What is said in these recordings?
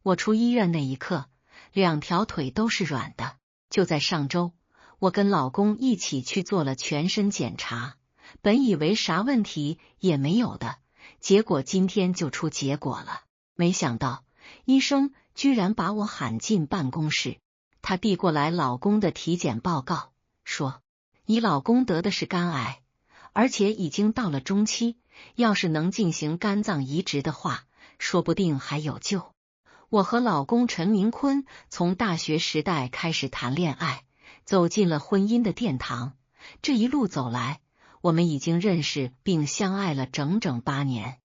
我出医院那一刻，两条腿都是软的。就在上周，我跟老公一起去做了全身检查，本以为啥问题也没有的，结果今天就出结果了。没想到医生居然把我喊进办公室，他递过来老公的体检报告，说：“你老公得的是肝癌，而且已经到了中期，要是能进行肝脏移植的话，说不定还有救。”我和老公陈明坤从大学时代开始谈恋爱，走进了婚姻的殿堂。这一路走来，我们已经认识并相爱了整整8年。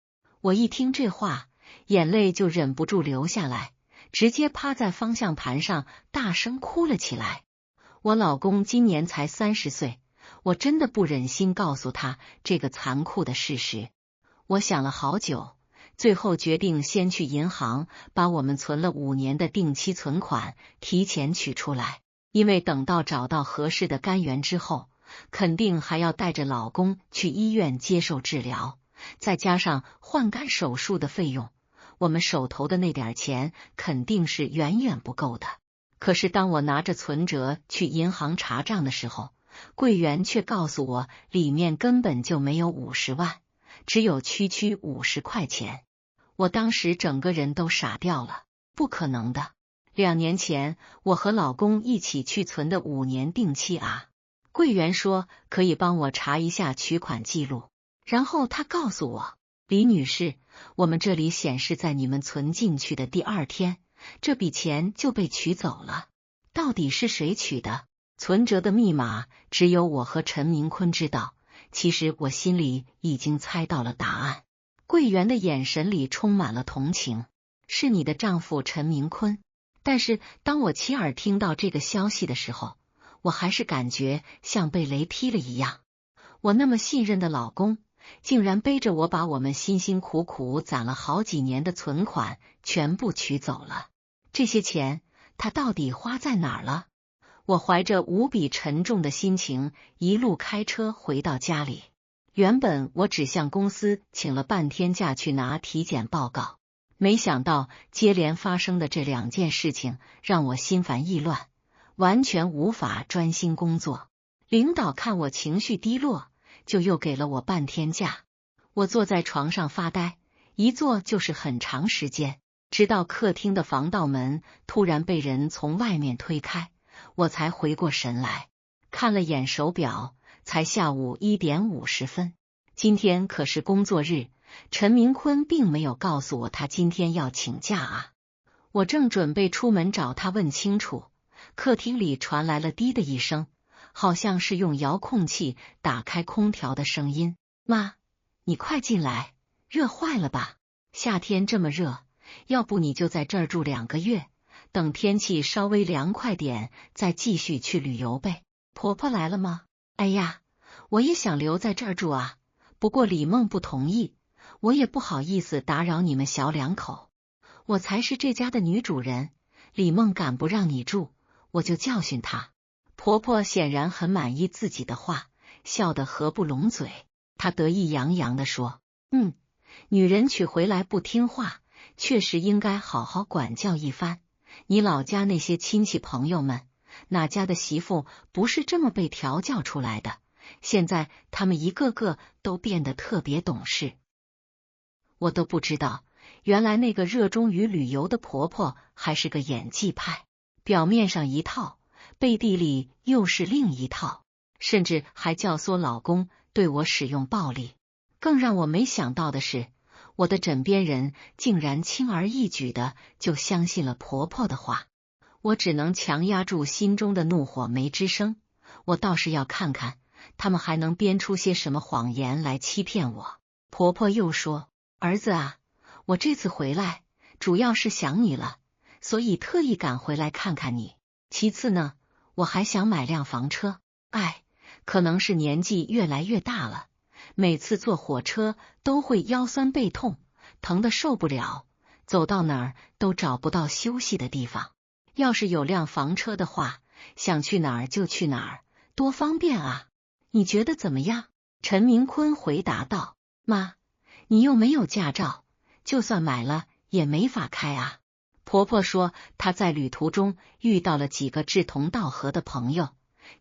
我一听这话，眼泪就忍不住流下来，直接趴在方向盘上大声哭了起来。我老公今年才30岁，我真的不忍心告诉他这个残酷的事实。我想了好久，最后决定先去银行把我们存了5年的定期存款提前取出来，因为等到找到合适的肝源之后，肯定还要带着老公去医院接受治疗，再加上换肝手术的费用，我们手头的那点钱肯定是远远不够的。可是当我拿着存折去银行查账的时候，柜员却告诉我里面根本就没有50万，只有区区50块钱。我当时整个人都傻掉了，不可能的！2年前我和老公一起去存的5年定期啊。柜员说可以帮我查一下取款记录，然后他告诉我：“李女士，我们这里显示在你们存进去的第2天，这笔钱就被取走了。到底是谁取的？存折的密码只有我和陈明坤知道。”其实我心里已经猜到了答案。柜员的眼神里充满了同情，是你的丈夫陈明坤。但是当我亲耳听到这个消息的时候，我还是感觉像被雷劈了一样。我那么信任的老公，竟然背着我把我们辛辛苦苦攒了好几年的存款全部取走了。这些钱他到底花在哪儿了？我怀着无比沉重的心情一路开车回到家里。原本我只向公司请了半天假去拿体检报告，没想到接连发生的这2件事情让我心烦意乱，完全无法专心工作。领导看我情绪低落，就又给了我半天假。我坐在床上发呆，一坐就是很长时间，直到客厅的防盗门突然被人从外面推开，我才回过神来，看了眼手表，才下午1点50分。今天可是工作日，陈明坤并没有告诉我他今天要请假啊。我正准备出门找他问清楚，客厅里传来了滴的一声，好像是用遥控器打开空调的声音。妈，你快进来，热坏了吧？夏天这么热，要不你就在这儿住2个月，等天气稍微凉快点再继续去旅游呗。婆婆来了吗？哎呀，我也想留在这儿住啊，不过李梦不同意，我也不好意思打扰你们小2口。我才是这家的女主人，李梦敢不让你住，我就教训她。婆婆显然很满意自己的话，笑得合不拢嘴。她得意洋洋地说：“女人娶回来不听话，确实应该好好管教一番。你老家那些亲戚朋友们，哪家的媳妇不是这么被调教出来的？现在他们一个个都变得特别懂事。我都不知道，原来那个热衷于旅游的婆婆还是个演技派，表面上一套，背地里又是另一套，甚至还教唆老公对我使用暴力。更让我没想到的是，我的枕边人竟然轻而易举的就相信了婆婆的话。我只能强压住心中的怒火没吱声，我倒是要看看他们还能编出些什么谎言来欺骗我。婆婆又说：“儿子啊，我这次回来主要是想你了，所以特意赶回来看看你。其次呢，我还想买辆房车。可能是年纪越来越大了，每次坐火车都会腰酸背痛，疼得受不了，走到哪儿都找不到休息的地方。要是有辆房车的话，想去哪儿就去哪儿，多方便啊！你觉得怎么样？”陈明坤回答道：“妈，你又没有驾照，就算买了也没法开啊。”婆婆说她在旅途中遇到了几个志同道合的朋友，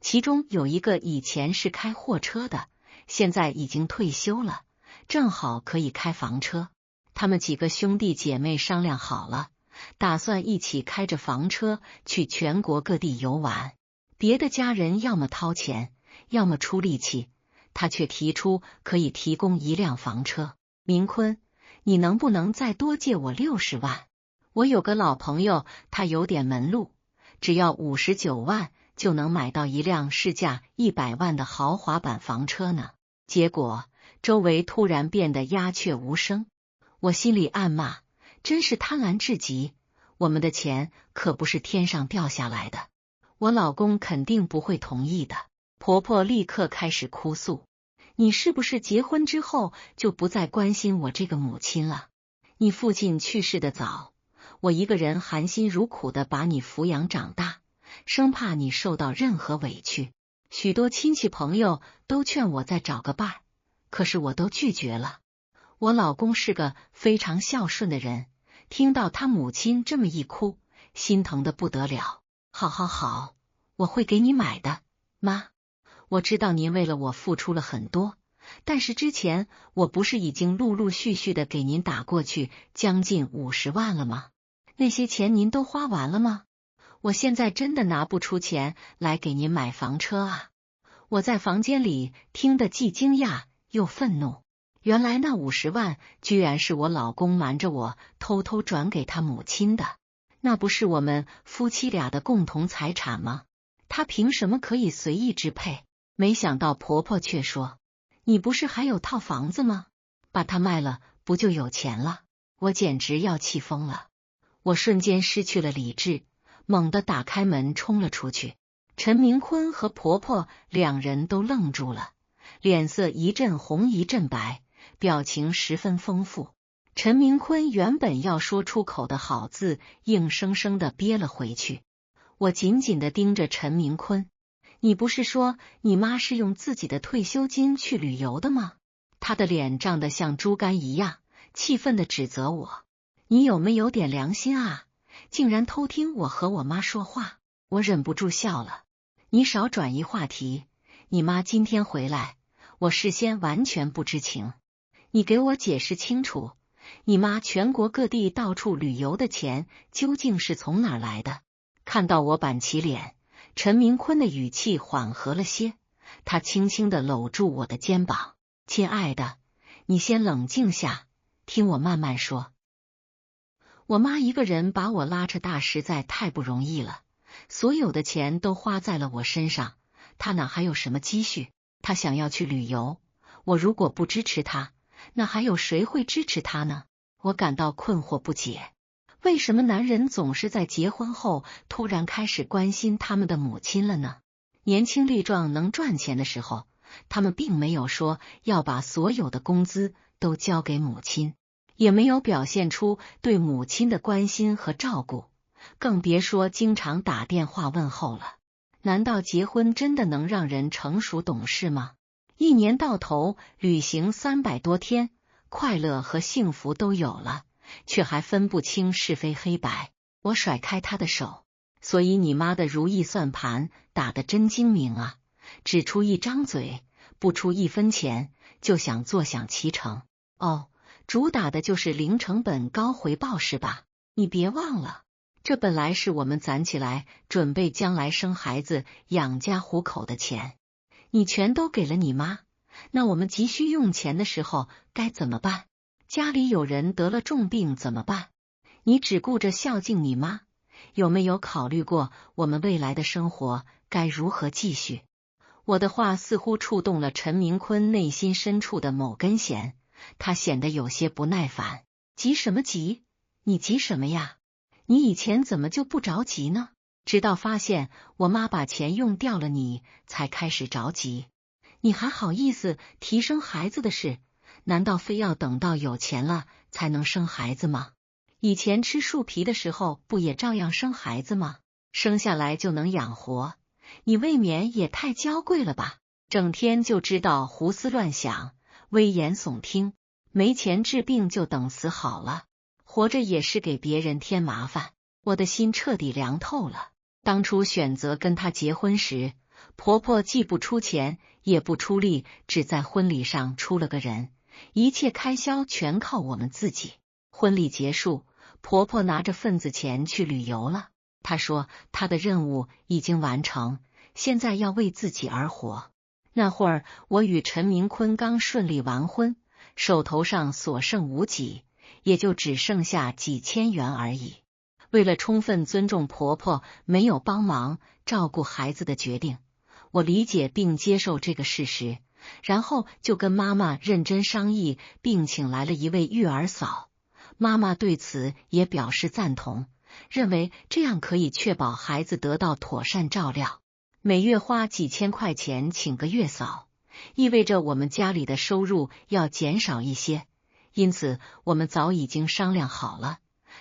其中有一个以前是开货车的，现在已经退休了，正好可以开房车。他们几个兄弟姐妹商量好了，打算一起开着房车去全国各地游玩。别的家人要么掏钱，要么出力气，他却提出可以提供一辆房车。明坤，你能不能再多借我60万？我有个老朋友，他有点门路，只要59万就能买到一辆市价100万的豪华版房车呢。结果周围突然变得鸦雀无声，我心里暗骂，真是贪婪至极，我们的钱可不是天上掉下来的，我老公肯定不会同意的。婆婆立刻开始哭诉，你是不是结婚之后就不再关心我这个母亲了？你父亲去世的早，我一个人含辛茹苦的把你抚养长大，生怕你受到任何委屈。许多亲戚朋友都劝我再找个伴，可是我都拒绝了。我老公是个非常孝顺的人，听到他母亲这么一哭，心疼的不得了。好好好，我会给你买的，妈。我知道您为了我付出了很多，但是之前我不是已经陆陆续续的给您打过去将近50万了吗？那些钱您都花完了吗？我现在真的拿不出钱来给您买房车啊！我在房间里听得既惊讶又愤怒，原来那50万居然是我老公瞒着我偷偷转给他母亲的，那不是我们夫妻俩的共同财产吗？他凭什么可以随意支配？没想到婆婆却说，你不是还有套房子吗？把它卖了不就有钱了？我简直要气疯了，我瞬间失去了理智，猛地打开门冲了出去。陈明坤和婆婆两人都愣住了，脸色一阵红一阵白，表情十分丰富。陈明坤原本要说出口的好字，硬生生的憋了回去。我紧紧的盯着陈明坤，你不是说你妈是用自己的退休金去旅游的吗？他的脸涨得像猪肝一样，气愤的指责我，你有没有点良心啊？竟然偷听我和我妈说话。我忍不住笑了，你少转移话题，你妈今天回来，我事先完全不知情，你给我解释清楚，你妈全国各地到处旅游的钱究竟是从哪儿来的？看到我板起脸，陈明坤的语气缓和了些，他轻轻地搂住我的肩膀，亲爱的，你先冷静下，听我慢慢说。我妈一个人把我拉扯大实在太不容易了，所有的钱都花在了我身上，她哪还有什么积蓄？她想要去旅游，我如果不支持她，那还有谁会支持她呢？我感到困惑不解，为什么男人总是在结婚后突然开始关心他们的母亲了呢？年轻力壮能赚钱的时候，他们并没有说要把所有的工资都交给母亲，也没有表现出对母亲的关心和照顾，更别说经常打电话问候了。难道结婚真的能让人成熟懂事吗？一年到头旅行300多天，快乐和幸福都有了，却还分不清是非黑白。我甩开他的手，所以你妈的如意算盘打得真精明啊，只出一张嘴，不出1分钱，就想坐享其成。哦，主打的就是零成本高回报是吧？你别忘了，这本来是我们攒起来准备将来生孩子养家糊口的钱，你全都给了你妈，那我们急需用钱的时候该怎么办？家里有人得了重病怎么办？你只顾着孝敬你妈，有没有考虑过我们未来的生活该如何继续？我的话似乎触动了陈明坤内心深处的某根弦，他显得有些不耐烦。急什么急？你急什么呀？你以前怎么就不着急呢？直到发现我妈把钱用掉了，你才开始着急。你还好意思提生孩子的事？难道非要等到有钱了才能生孩子吗？以前吃树皮的时候不也照样生孩子吗？生下来就能养活，你未免也太娇贵了吧？整天就知道胡思乱想，危言耸听，没钱治病就等死好了，活着也是给别人添麻烦。我的心彻底凉透了。当初选择跟他结婚时，婆婆既不出钱也不出力，只在婚礼上出了个人，一切开销全靠我们自己。婚礼结束，婆婆拿着份子钱去旅游了。她说她的任务已经完成，现在要为自己而活。那会儿我与陈明坤刚顺利完婚，手头上所剩无几，也就只剩下几千元而已。为了充分尊重婆婆没有帮忙照顾孩子的决定，我理解并接受这个事实，然后就跟妈妈认真商议，并请来了一位育儿嫂。妈妈对此也表示赞同，认为这样可以确保孩子得到妥善照料。每月花几千块钱请个月嫂，意味着我们家里的收入要减少一些，因此我们早已经商量好了，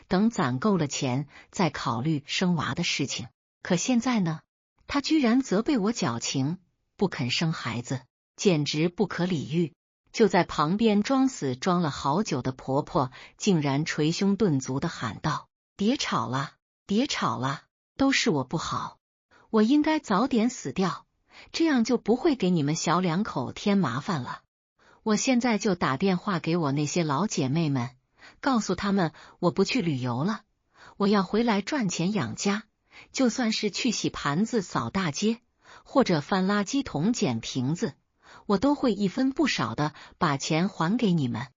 等攒够了钱再考虑生娃的事情。可现在呢，她居然责备我矫情，不肯生孩子，简直不可理喻。就在旁边装死装了好久的婆婆竟然捶胸顿足地喊道：别吵了，别吵了，都是我不好，我应该早点死掉，这样就不会给你们小两口添麻烦了。我现在就打电话给我那些老姐妹们，告诉他们我不去旅游了，我要回来赚钱养家，就算是去洗盘子扫大街，或者翻垃圾桶捡瓶子，我都会一分不少的把钱还给你们。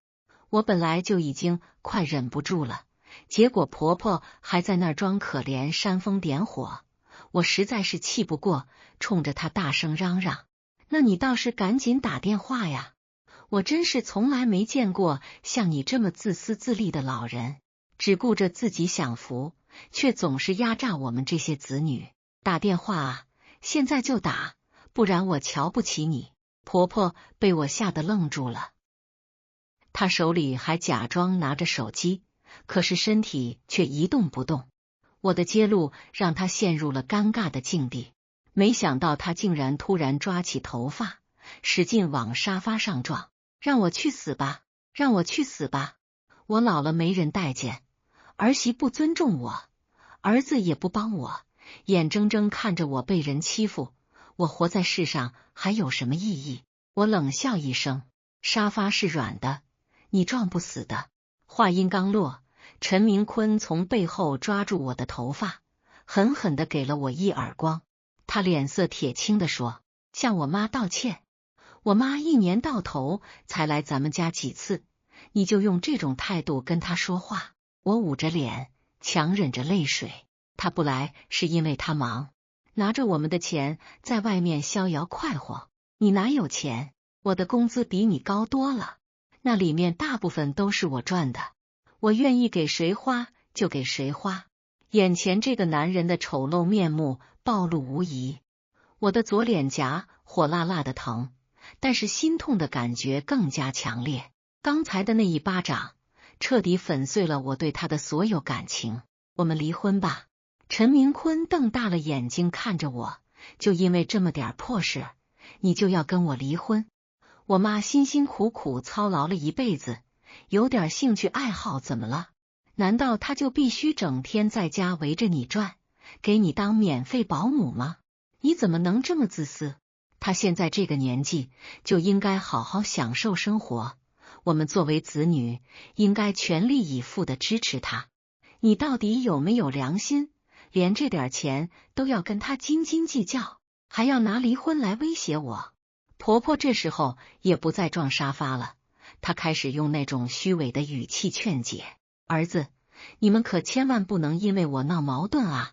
我本来就已经快忍不住了，结果婆婆还在那儿装可怜煽风点火，我实在是气不过，冲着她大声嚷嚷：那你倒是赶紧打电话呀！我真是从来没见过像你这么自私自利的老人，只顾着自己享福，却总是压榨我们这些子女。打电话啊，现在就打，不然我瞧不起你。婆婆被我吓得愣住了，她手里还假装拿着手机，可是身体却一动不动。我的揭露让她陷入了尴尬的境地，没想到她竟然突然抓起头发，使劲往沙发上撞。让我去死吧，让我去死吧！我老了没人待见，儿媳不尊重我，儿子也不帮我，眼睁睁看着我被人欺负，我活在世上还有什么意义？我冷笑一声，沙发是软的，你撞不死的。话音刚落，陈明坤从背后抓住我的头发，狠狠地给了我一耳光。他脸色铁青地说：向我妈道歉，我妈一年到头才来咱们家几次，你就用这种态度跟她说话。我捂着脸，强忍着泪水。她不来是因为她忙，拿着我们的钱在外面逍遥快活。你哪有钱？我的工资比你高多了，那里面大部分都是我赚的，我愿意给谁花就给谁花。眼前这个男人的丑陋面目暴露无遗，我的左脸颊火辣辣的疼，但是心痛的感觉更加强烈。刚才的那一巴掌彻底粉碎了我对他的所有感情。我们离婚吧。陈明坤瞪大了眼睛看着我，就因为这么点破事，你就要跟我离婚？我妈辛辛苦苦操劳了一辈子，有点兴趣爱好怎么了？难道她就必须整天在家围着你转，给你当免费保姆吗？你怎么能这么自私？她现在这个年纪就应该好好享受生活，我们作为子女应该全力以赴的支持她。你到底有没有良心？连这点钱都要跟她斤斤计较，还要拿离婚来威胁我。婆婆这时候也不再撞沙发了，她开始用那种虚伪的语气劝解：儿子，你们可千万不能因为我闹矛盾啊，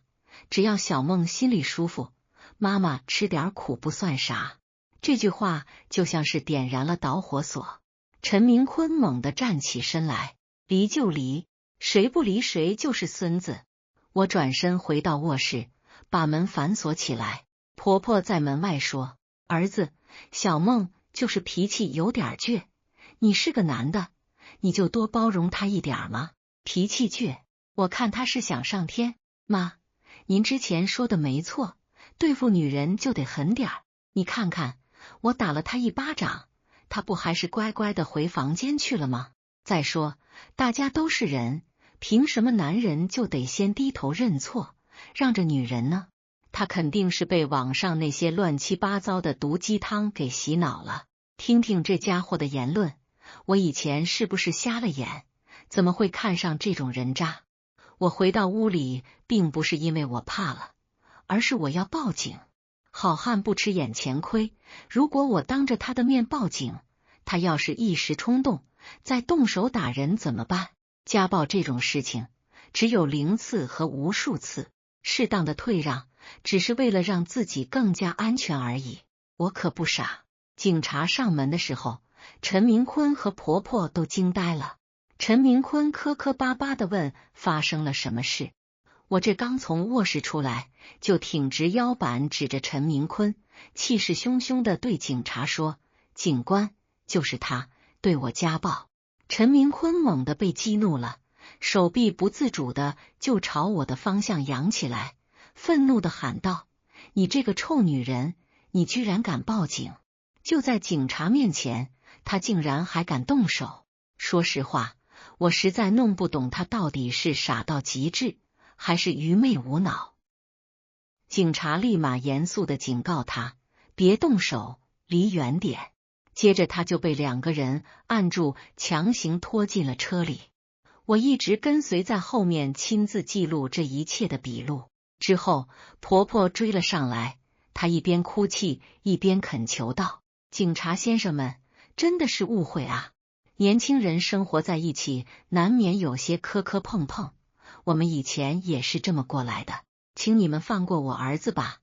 只要小梦心里舒服，妈妈吃点苦不算啥。这句话就像是点燃了导火索。陈明坤猛地站起身来：离就离，谁不离谁就是孙子。我转身回到卧室，把门反锁起来。婆婆在门外说：儿子，小梦就是脾气有点倔，你是个男的，你就多包容她一点嘛。脾气倔，我看她是想上天。妈，您之前说的没错，对付女人就得狠点儿。你看看，我打了她一巴掌，她不还是乖乖的回房间去了吗？再说，大家都是人，凭什么男人就得先低头认错，让着女人呢？他肯定是被网上那些乱七八糟的毒鸡汤给洗脑了。听听这家伙的言论，我以前是不是瞎了眼？怎么会看上这种人渣？我回到屋里，并不是因为我怕了，而是我要报警。好汉不吃眼前亏，如果我当着他的面报警，他要是一时冲动，再动手打人怎么办？家暴这种事情，只有0次和无数次，适当的退让，只是为了让自己更加安全而已。我可不傻。警察上门的时候，陈明坤和婆婆都惊呆了。陈明坤磕磕巴巴地问发生了什么事。我这刚从卧室出来，就挺直腰板指着陈明坤，气势汹汹地对警察说：警官，就是他对我家暴。陈明坤猛地被激怒了，手臂不自主的就朝我的方向扬起来，愤怒地喊道：你这个臭女人，你居然敢报警！就在警察面前，他竟然还敢动手。说实话，我实在弄不懂他到底是傻到极致，还是愚昧无脑。警察立马严肃地警告他，别动手，离远点。接着他就被2个人按住，强行拖进了车里。我一直跟随在后面，亲自记录这一切的笔录。之后婆婆追了上来，她一边哭泣一边恳求道：警察先生们，真的是误会啊，年轻人生活在一起，难免有些磕磕碰碰，我们以前也是这么过来的，请你们放过我儿子吧，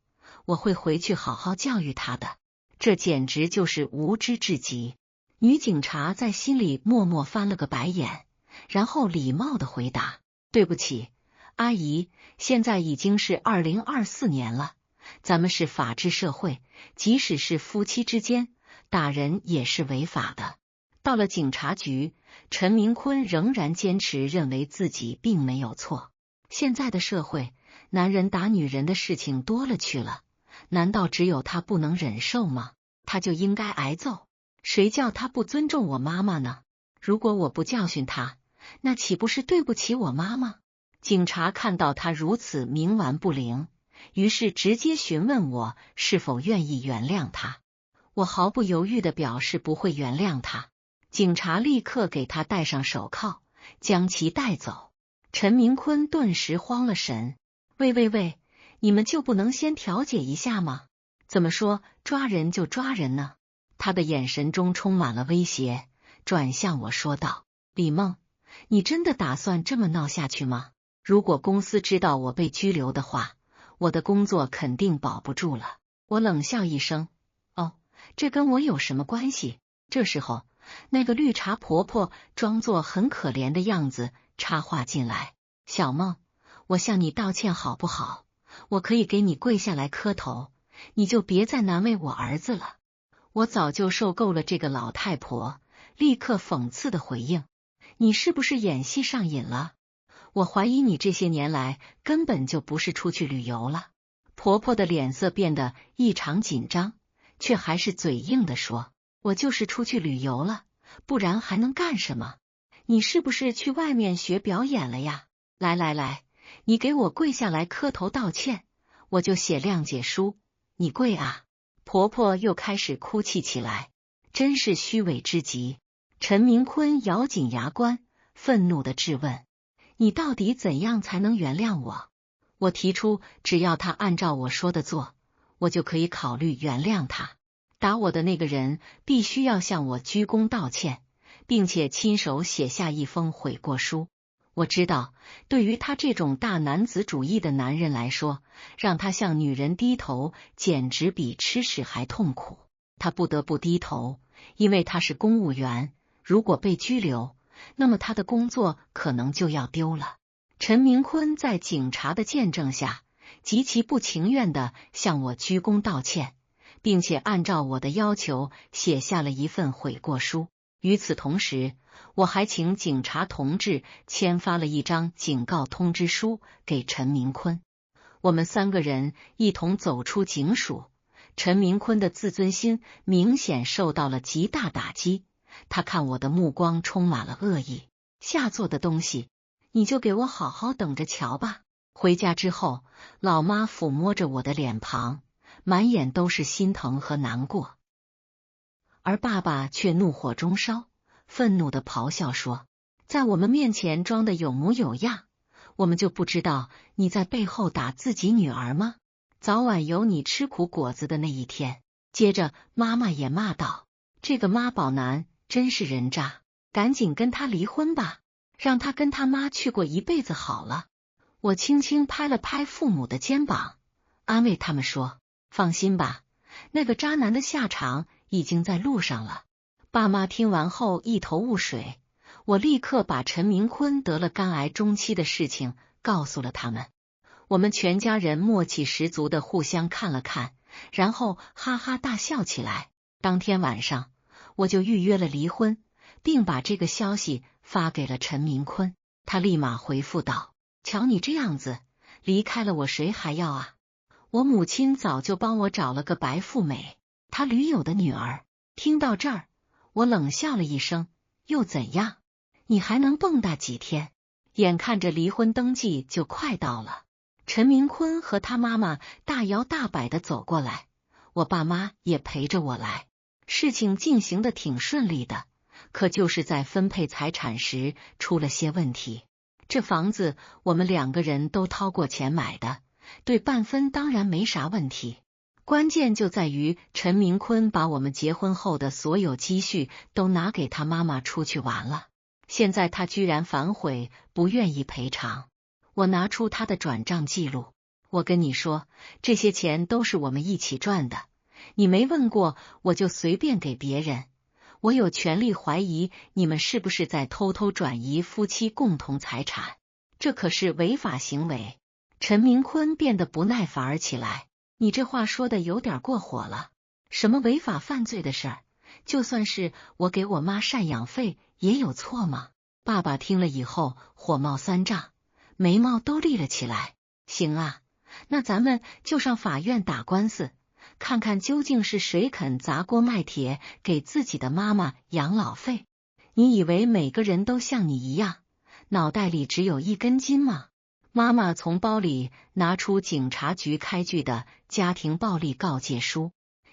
我会回去好好教育他的。这简直就是无知至极。女警察在心里默默翻了个白眼，然后礼貌地回答：对不起，阿姨，现在已经是2024年了，咱们是法治社会，即使是夫妻之间，打人也是违法的。到了警察局，陈明坤仍然坚持认为自己并没有错。现在的社会，男人打女人的事情多了去了，难道只有他不能忍受吗？他就应该挨揍，谁叫他不尊重我妈妈呢？如果我不教训他，那岂不是对不起我妈妈？警察看到他如此冥顽不灵，于是直接询问我是否愿意原谅他。我毫不犹豫地表示不会原谅他。警察立刻给他戴上手铐，将其带走。陈明坤顿时慌了神，喂，你们就不能先调解一下吗？怎么说抓人就抓人呢？他的眼神中充满了威胁，转向我说道：李梦，你真的打算这么闹下去吗？如果公司知道我被拘留的话，我的工作肯定保不住了。我冷笑一声，哦，这跟我有什么关系？这时候，那个绿茶婆婆装作很可怜的样子插话进来：小梦，我向你道歉好不好？我可以给你跪下来磕头，你就别再难为我儿子了。我早就受够了这个老太婆，立刻讽刺的回应：你是不是演戏上瘾了？我怀疑你这些年来根本就不是出去旅游了。婆婆的脸色变得异常紧张，却还是嘴硬的说：我就是出去旅游了，不然还能干什么？你是不是去外面学表演了呀？来，你给我跪下来磕头道歉，我就写谅解书。你跪啊！婆婆又开始哭泣起来，真是虚伪之极。陈明坤咬紧牙关，愤怒地质问：你到底怎样才能原谅我？我提出，只要他按照我说的做，我就可以考虑原谅他。打我的那个人必须要向我鞠躬道歉，并且亲手写下一封悔过书。我知道，对于他这种大男子主义的男人来说，让他向女人低头简直比吃屎还痛苦。他不得不低头，因为他是公务员，如果被拘留，那么他的工作可能就要丢了。陈明坤在警察的见证下，极其不情愿地向我鞠躬道歉，并且按照我的要求写下了一份悔过书。与此同时，我还请警察同志签发了一张警告通知书给陈明坤。我们3个人一同走出警署，陈明坤的自尊心明显受到了极大打击，他看我的目光充满了恶意。下作的东西，你就给我好好等着瞧吧。回家之后，老妈抚摸着我的脸庞，满眼都是心疼和难过，而爸爸却怒火中烧，愤怒地咆哮说：在我们面前装的有模有样，我们就不知道你在背后打自己女儿吗？早晚有你吃苦果子的那一天。接着妈妈也骂道：这个妈宝男真是人渣，赶紧跟他离婚吧，让他跟他妈去过一辈子好了。我轻轻拍了拍父母的肩膀，安慰他们说：放心吧，那个渣男的下场已经在路上了。爸妈听完后一头雾水，我立刻把陈明坤得了肝癌中期的事情告诉了他们。我们全家人默契十足的互相看了看，然后哈哈大笑起来。当天晚上，我就预约了离婚，并把这个消息发给了陈明坤。他立马回复道：瞧你这样子，离开了我谁还要啊？我母亲早就帮我找了个白富美，她驴友的女儿。听到这儿，我冷笑了一声，又怎样？你还能蹦跶几天？眼看着离婚登记就快到了，陈明坤和他妈妈大摇大摆的走过来，我爸妈也陪着我来。事情进行的挺顺利的，可就是在分配财产时出了些问题。这房子我们2个人都掏过钱买的，对半分当然没啥问题。关键就在于陈明坤把我们结婚后的所有积蓄都拿给他妈妈出去玩了，现在他居然反悔，不愿意赔偿。我拿出他的转账记录，我跟你说，这些钱都是我们一起赚的，你没问过我就随便给别人，我有权利怀疑你们是不是在偷偷转移夫妻共同财产，这可是违法行为。陈明坤变得不耐烦起来，你这话说的有点过火了，什么违法犯罪的事儿？就算是我给我妈赡养费也有错吗？爸爸听了以后火冒三丈，眉毛都立了起来。行啊，那咱们就上法院打官司，看看究竟是谁肯砸锅卖铁给自己的妈妈养老费。你以为每个人都像你一样，脑袋里只有一根筋吗？妈妈从包里拿出警察局开具的家庭暴力告诫书，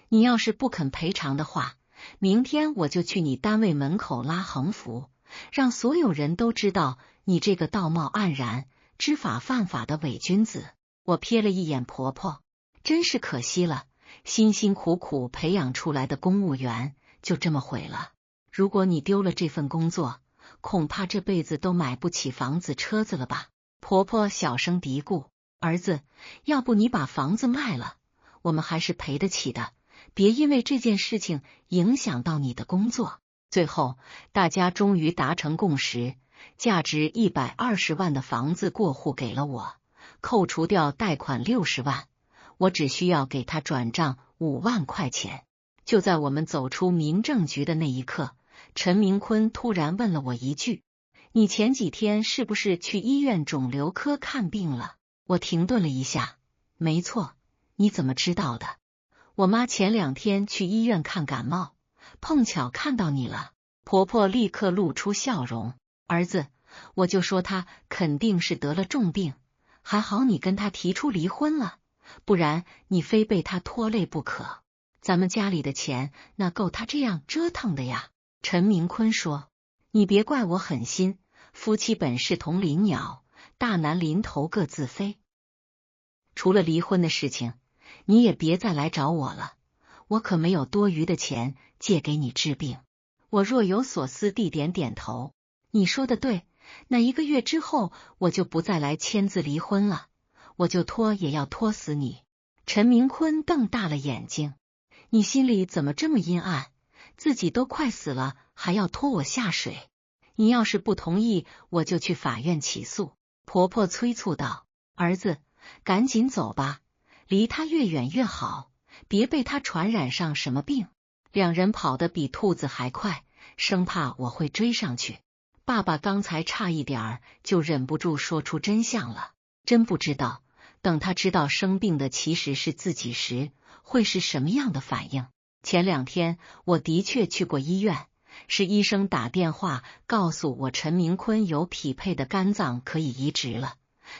你要是不肯赔偿的话，明天我就去你单位门口拉横幅，让所有人都知道你这个道貌岸然、知法犯法的伪君子。我瞥了一眼婆婆，真是可惜了，辛辛苦苦培养出来的公务员就这么毁了。如果你丢了这份工作，恐怕这辈子都买不起房子车子了吧？婆婆小声嘀咕，儿子，要不你把房子卖了，我们还是赔得起的，别因为这件事情影响到你的工作。最后大家终于达成共识，价值120万的房子过户给了我，扣除掉贷款60万，我只需要给他转账5万块钱。就在我们走出民政局的那一刻，陈明坤突然问了我一句，你前几天是不是去医院肿瘤科看病了？我停顿了一下，没错，你怎么知道的？我妈前2天去医院看感冒，碰巧看到你了。婆婆立刻露出笑容，儿子，我就说她肯定是得了重病，还好你跟她提出离婚了，不然你非被她拖累不可。咱们家里的钱那够她这样折腾的呀。陈明坤说，你别怪我狠心，夫妻本是同林鸟，大难临头各自飞。除了离婚的事情，你也别再来找我了，我可没有多余的钱借给你治病。我若有所思地点点头，你说的对，那1个月之后我就不再来签字离婚了，我就拖也要拖死你。陈明坤瞪大了眼睛，你心里怎么这么阴暗？自己都快死了，还要拖我下水？你要是不同意，我就去法院起诉。婆婆催促道，儿子，赶紧走吧，离他越远越好，别被他传染上什么病。2人跑得比兔子还快，生怕我会追上去。爸爸刚才差一点就忍不住说出真相了，真不知道等他知道生病的其实是自己时，会是什么样的反应。前2天我的确去过医院，是医生打电话告诉我陈明坤有匹配的肝脏可以移植了，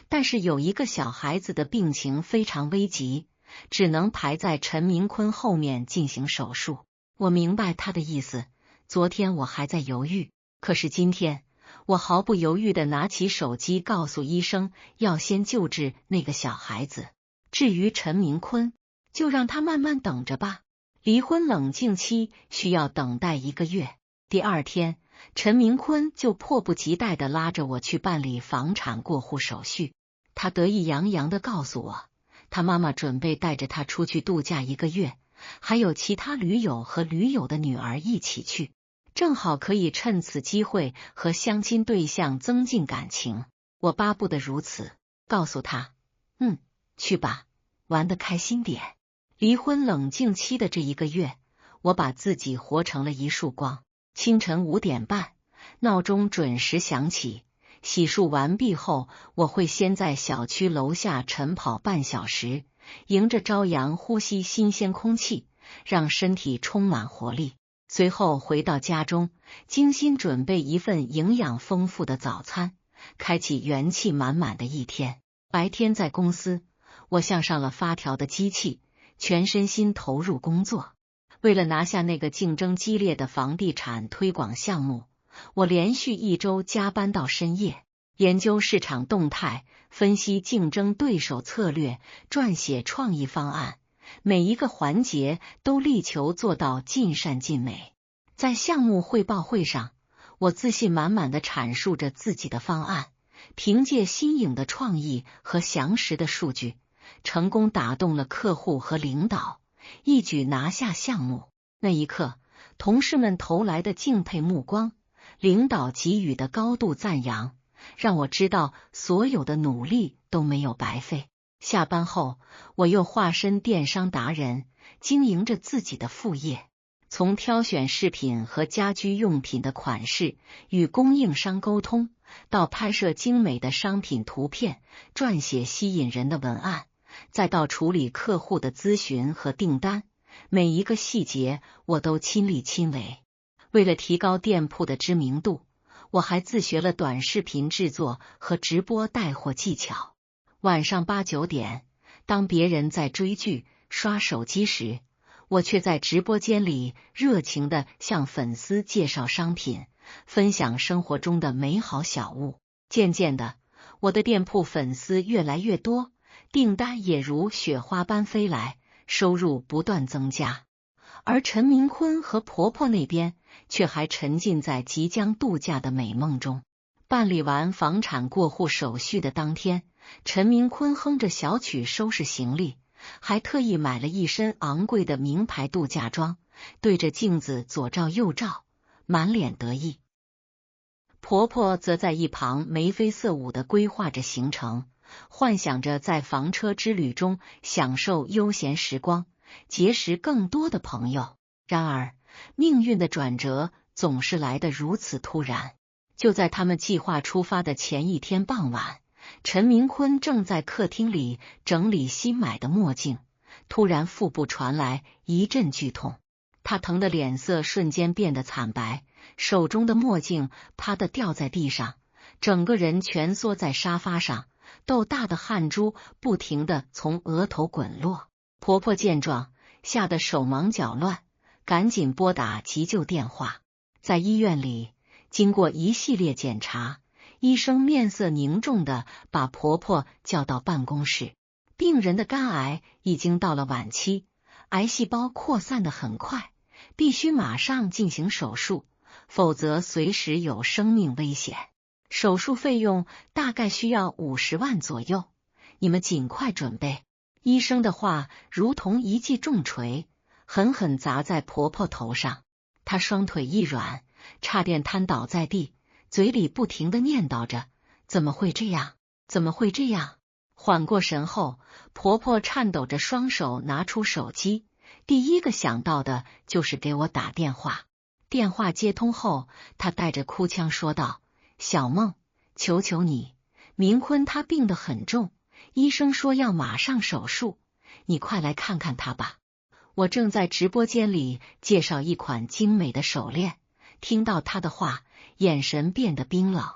但是有一个小孩子的病情非常危急，只能排在陈明坤后面进行手术。我明白他的意思，昨天我还在犹豫，可是今天我毫不犹豫地拿起手机告诉医生要先救治那个小孩子，至于陈明坤，就让他慢慢等着吧。离婚冷静期需要等待1个月。第二天，陈明坤就迫不及待地拉着我去办理房产过户手续。他得意洋洋地告诉我，他妈妈准备带着他出去度假1个月，还有其他驴友和驴友的女儿一起去，正好可以趁此机会和相亲对象增进感情。我巴不得如此，告诉他，去吧，玩得开心点。离婚冷静期的这1个月，我把自己活成了一束光。清晨5点半，闹钟准时响起。洗漱完毕后，我会先在小区楼下晨跑半小时，迎着朝阳呼吸新鲜空气，让身体充满活力。随后回到家中，精心准备一份营养丰富的早餐，开启元气满满的一天。白天在公司，我像上了发条的机器，全身心投入工作。为了拿下那个竞争激烈的房地产推广项目，我连续1周加班到深夜，研究市场动态，分析竞争对手策略，撰写创意方案，每一个环节都力求做到尽善尽美。在项目汇报会上，我自信满满地阐述着自己的方案，凭借新颖的创意和详实的数据，成功打动了客户和领导，一举拿下项目。那一刻，同事们投来的敬佩目光，领导给予的高度赞扬，让我知道所有的努力都没有白费。下班后，我又化身电商达人，经营着自己的副业，从挑选饰品和家居用品的款式，与供应商沟通，到拍摄精美的商品图片，撰写吸引人的文案，再到处理客户的咨询和订单，每一个细节我都亲力亲为。为了提高店铺的知名度，我还自学了短视频制作和直播带货技巧。晚上8、9点，当别人在追剧、刷手机时，我却在直播间里热情地向粉丝介绍商品，分享生活中的美好小物。渐渐的，我的店铺粉丝越来越多，订单也如雪花般飞来，收入不断增加。而陈明坤和婆婆那边却还沉浸在即将度假的美梦中。办理完房产过户手续的当天，陈明坤哼着小曲收拾行李，还特意买了一身昂贵的名牌度假装，对着镜子左照右照，满脸得意。婆婆则在一旁眉飞色舞地规划着行程，幻想着在房车之旅中享受悠闲时光，结识更多的朋友。然而，命运的转折总是来得如此突然。就在他们计划出发的前一天傍晚，陈明坤正在客厅里整理新买的墨镜，突然腹部传来一阵剧痛，他疼得脸色瞬间变得惨白，手中的墨镜啪地掉在地上，整个人蜷缩在沙发上，豆大的汗珠不停地从额头滚落。婆婆见状，吓得手忙脚乱，赶紧拨打急救电话。在医院里，经过一系列检查，医生面色凝重地把婆婆叫到办公室。病人的肝癌已经到了晚期，癌细胞扩散得很快，必须马上进行手术，否则随时有生命危险。手术费用大概需要50万左右，你们尽快准备。医生的话如同一记重锤，狠狠砸在婆婆头上。她双腿一软，差点瘫倒在地，嘴里不停地念叨着：怎么会这样？怎么会这样？缓过神后，婆婆颤抖着双手拿出手机，第一个想到的就是给我打电话。电话接通后，她带着哭腔说道：小梦，求求你，明坤他病得很重，医生说要马上手术，你快来看看他吧。我正在直播间里介绍一款精美的手链，听到她的话，眼神变得冰冷。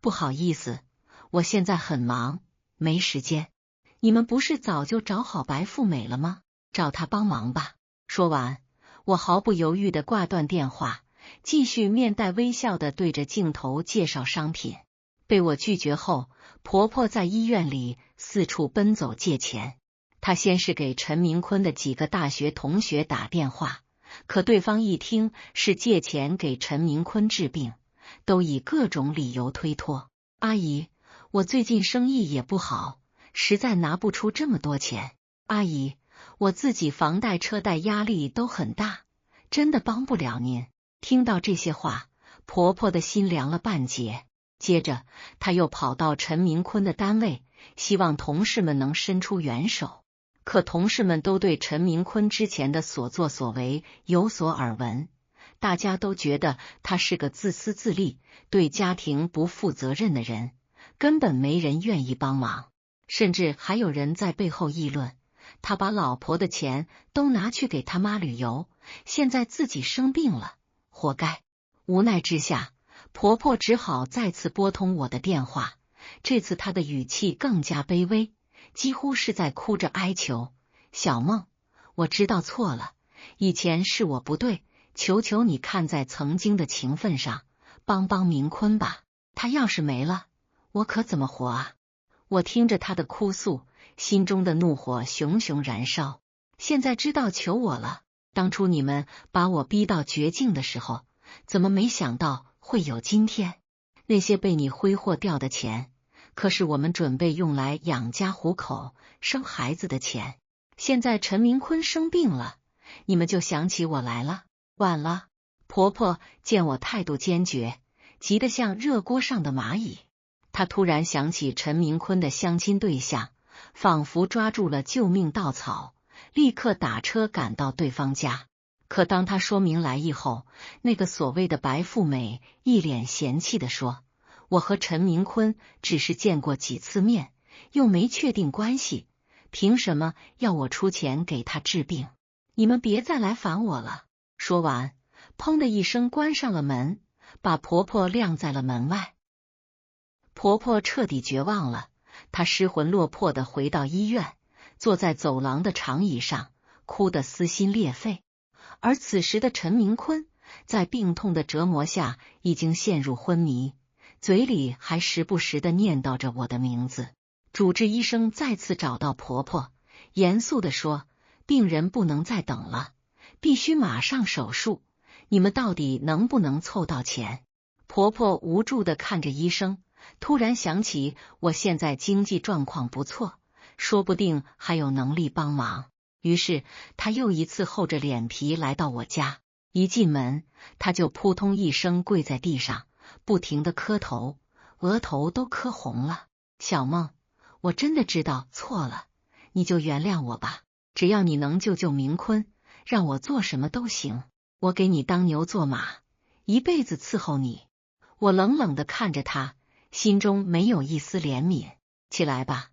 不好意思，我现在很忙，没时间。你们不是早就找好白富美了吗？找她帮忙吧。说完，我毫不犹豫地挂断电话，继续面带微笑地对着镜头介绍商品。被我拒绝后，婆婆在医院里四处奔走借钱。她先是给陈明坤的几个大学同学打电话，可对方一听是借钱给陈明坤治病，都以各种理由推脱。阿姨，我最近生意也不好，实在拿不出这么多钱。阿姨，我自己房贷车贷压力都很大，真的帮不了您。听到这些话，婆婆的心凉了半截。接着，她又跑到陈明坤的单位，希望同事们能伸出援手。可同事们都对陈明坤之前的所作所为有所耳闻，大家都觉得他是个自私自利、对家庭不负责任的人，根本没人愿意帮忙。甚至还有人在背后议论，他把老婆的钱都拿去给他妈旅游，现在自己生病了，活该。无奈之下，婆婆只好再次拨通我的电话，这次她的语气更加卑微，几乎是在哭着哀求：小梦，我知道错了，以前是我不对，求求你看在曾经的情分上，帮帮明坤吧，他要是没了，我可怎么活啊？我听着他的哭诉，心中的怒火熊熊燃烧。现在知道求我了，当初你们把我逼到绝境的时候，怎么没想到会有今天？那些被你挥霍掉的钱，可是我们准备用来养家糊口、生孩子的钱。现在陈明坤生病了，你们就想起我来了，晚了。婆婆见我态度坚决，急得像热锅上的蚂蚁。她突然想起陈明坤的相亲对象，仿佛抓住了救命稻草，立刻打车赶到对方家。可当她说明来意后，那个所谓的白富美一脸嫌弃地说：我和陈明坤只是见过几次面，又没确定关系，凭什么要我出钱给他治病？你们别再来烦我了。说完，砰的一声关上了门，把婆婆晾在了门外。婆婆彻底绝望了，她失魂落魄地回到医院，坐在走廊的长椅上，哭得撕心裂肺。而此时的陈明坤在病痛的折磨下已经陷入昏迷，嘴里还时不时地念叨着我的名字。主治医生再次找到婆婆，严肃地说：病人不能再等了，必须马上手术，你们到底能不能凑到钱？婆婆无助地看着医生，突然想起我现在经济状况不错，说不定还有能力帮忙。于是她又一次厚着脸皮来到我家，一进门，她就扑通一声跪在地上，不停地磕头，额头都磕红了。小梦，我真的知道错了，你就原谅我吧，只要你能救救明坤，让我做什么都行，我给你当牛做马，一辈子伺候你。我冷冷地看着他，心中没有一丝怜悯。起来吧，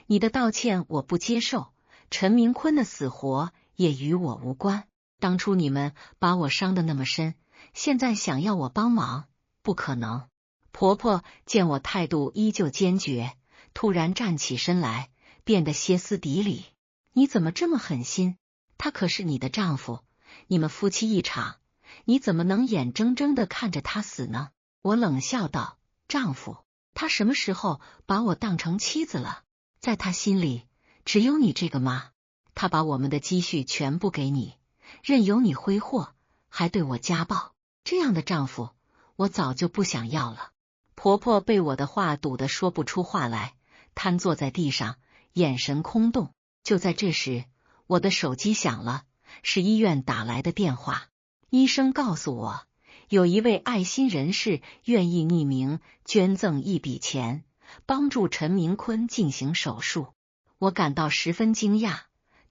你的道歉我不接受，陈明坤的死活也与我无关。当初你们把我伤得那么深，现在想要我帮忙，不可能。婆婆见我态度依旧坚决，突然站起身来，变得歇斯底里。你怎么这么狠心？他可是你的丈夫，你们夫妻一场，你怎么能眼睁睁地看着他死呢？我冷笑道：丈夫？他什么时候把我当成妻子了？在他心里，只有你这个妈。他把我们的积蓄全部给你，任由你挥霍，还对我家暴。这样的丈夫，我早就不想要了。婆婆被我的话堵得说不出话来，瘫坐在地上，眼神空洞。就在这时，我的手机响了，是医院打来的电话。医生告诉我，有一位爱心人士愿意匿名捐赠一笔钱，帮助陈明坤进行手术。我感到十分惊讶，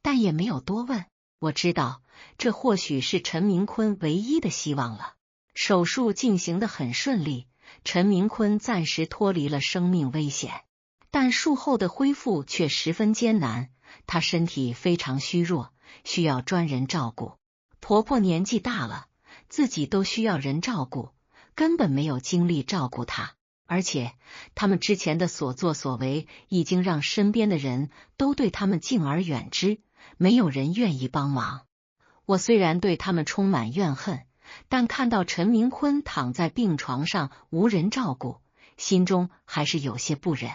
但也没有多问。我知道，这或许是陈明坤唯一的希望了。手术进行得很顺利，陈明坤暂时脱离了生命危险，但术后的恢复却十分艰难，他身体非常虚弱，需要专人照顾。婆婆年纪大了，自己都需要人照顾，根本没有精力照顾他。而且他们之前的所作所为已经让身边的人都对他们敬而远之，没有人愿意帮忙。我虽然对他们充满怨恨，但看到陈明坤躺在病床上无人照顾，心中还是有些不忍。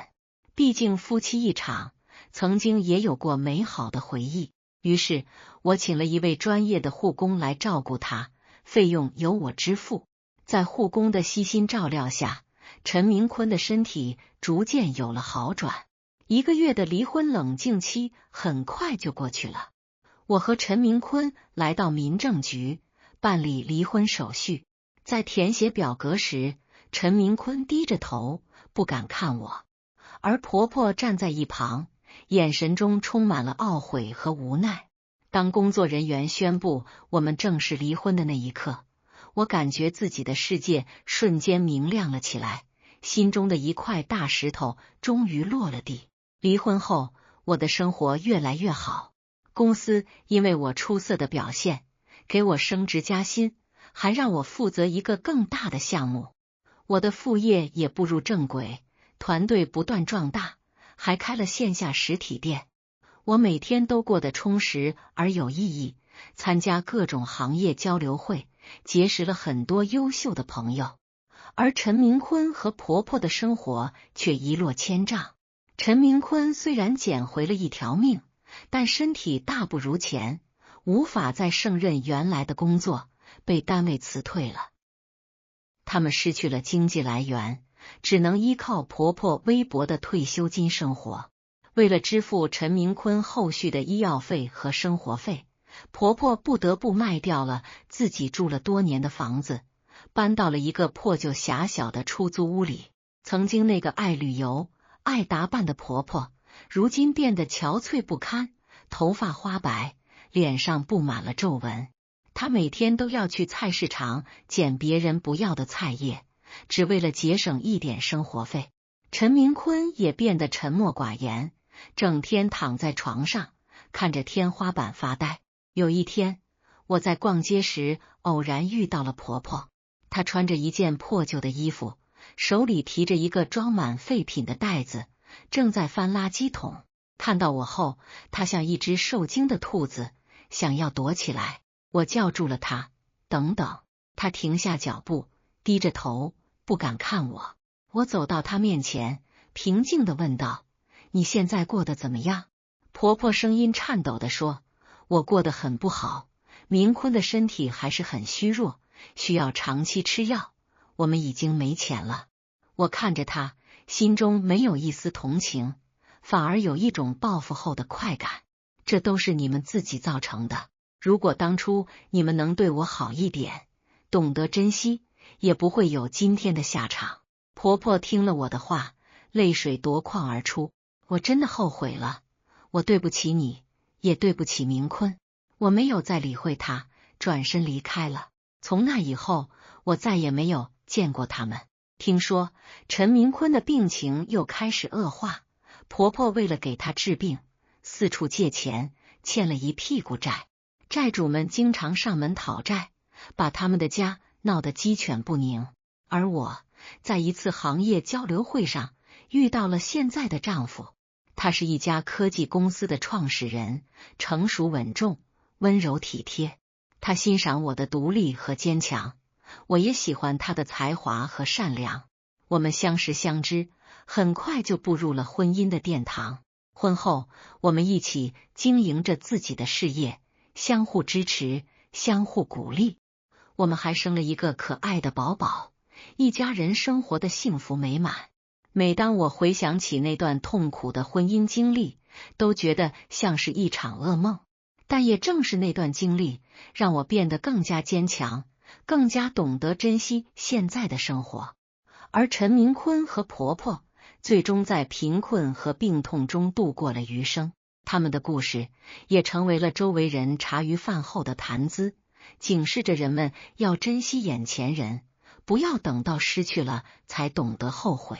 毕竟夫妻一场，曾经也有过美好的回忆。于是我请了一位专业的护工来照顾他，费用由我支付。在护工的悉心照料下，陈明坤的身体逐渐有了好转。1个月的离婚冷静期很快就过去了。我和陈明坤来到民政局办理离婚手续，在填写表格时，陈明坤低着头不敢看我，而婆婆站在一旁，眼神中充满了懊悔和无奈。当工作人员宣布我们正式离婚的那一刻，我感觉自己的世界瞬间明亮了起来，心中的一块大石头终于落了地。离婚后，我的生活越来越好，公司因为我出色的表现，给我升职加薪，还让我负责一个更大的项目。我的副业也步入正轨，团队不断壮大，还开了线下实体店。我每天都过得充实而有意义，参加各种行业交流会，结识了很多优秀的朋友。而陈明坤和婆婆的生活却一落千丈。陈明坤虽然捡回了一条命，但身体大不如前，无法再胜任原来的工作，被单位辞退了。他们失去了经济来源，只能依靠婆婆微薄的退休金生活。为了支付陈明坤后续的医药费和生活费，婆婆不得不卖掉了自己住了多年的房子，搬到了一个破旧狭小的出租屋里。曾经那个爱旅游、爱打扮的婆婆，如今变得憔悴不堪，头发花白，脸上布满了皱纹。她每天都要去菜市场捡别人不要的菜叶，只为了节省一点生活费。陈明坤也变得沉默寡言，整天躺在床上，看着天花板发呆。有一天，我在逛街时偶然遇到了婆婆，她穿着一件破旧的衣服，手里提着一个装满废品的袋子，正在翻垃圾桶。看到我后，她像一只受惊的兔子，想要躲起来。我叫住了她，等等。她停下脚步，低着头，不敢看我。我走到她面前，平静地问道：“你现在过得怎么样？”婆婆声音颤抖地说：“我过得很不好，明坤的身体还是很虚弱，需要长期吃药，我们已经没钱了。”我看着她，心中没有一丝同情，反而有一种报复后的快感。这都是你们自己造成的，如果当初你们能对我好一点，懂得珍惜，也不会有今天的下场。婆婆听了我的话，泪水夺眶而出。我真的后悔了，我对不起你，也对不起明坤。我没有再理会他，转身离开了。从那以后，我再也没有见过他们。听说陈明坤的病情又开始恶化，婆婆为了给他治病，四处借钱，欠了一屁股债。债主们经常上门讨债，把他们的家闹得鸡犬不宁。而我在一次行业交流会上遇到了现在的丈夫，他是一家科技公司的创始人，成熟稳重，温柔体贴。他欣赏我的独立和坚强，我也喜欢他的才华和善良。我们相识相知，很快就步入了婚姻的殿堂。婚后，我们一起经营着自己的事业，相互支持，相互鼓励。我们还生了一个可爱的宝宝，一家人生活的幸福美满。每当我回想起那段痛苦的婚姻经历，都觉得像是一场噩梦。但也正是那段经历，让我变得更加坚强，更加懂得珍惜现在的生活。而陈明坤和婆婆最终在贫困和病痛中度过了余生，他们的故事也成为了周围人茶余饭后的谈资，警示着人们要珍惜眼前人，不要等到失去了才懂得后悔。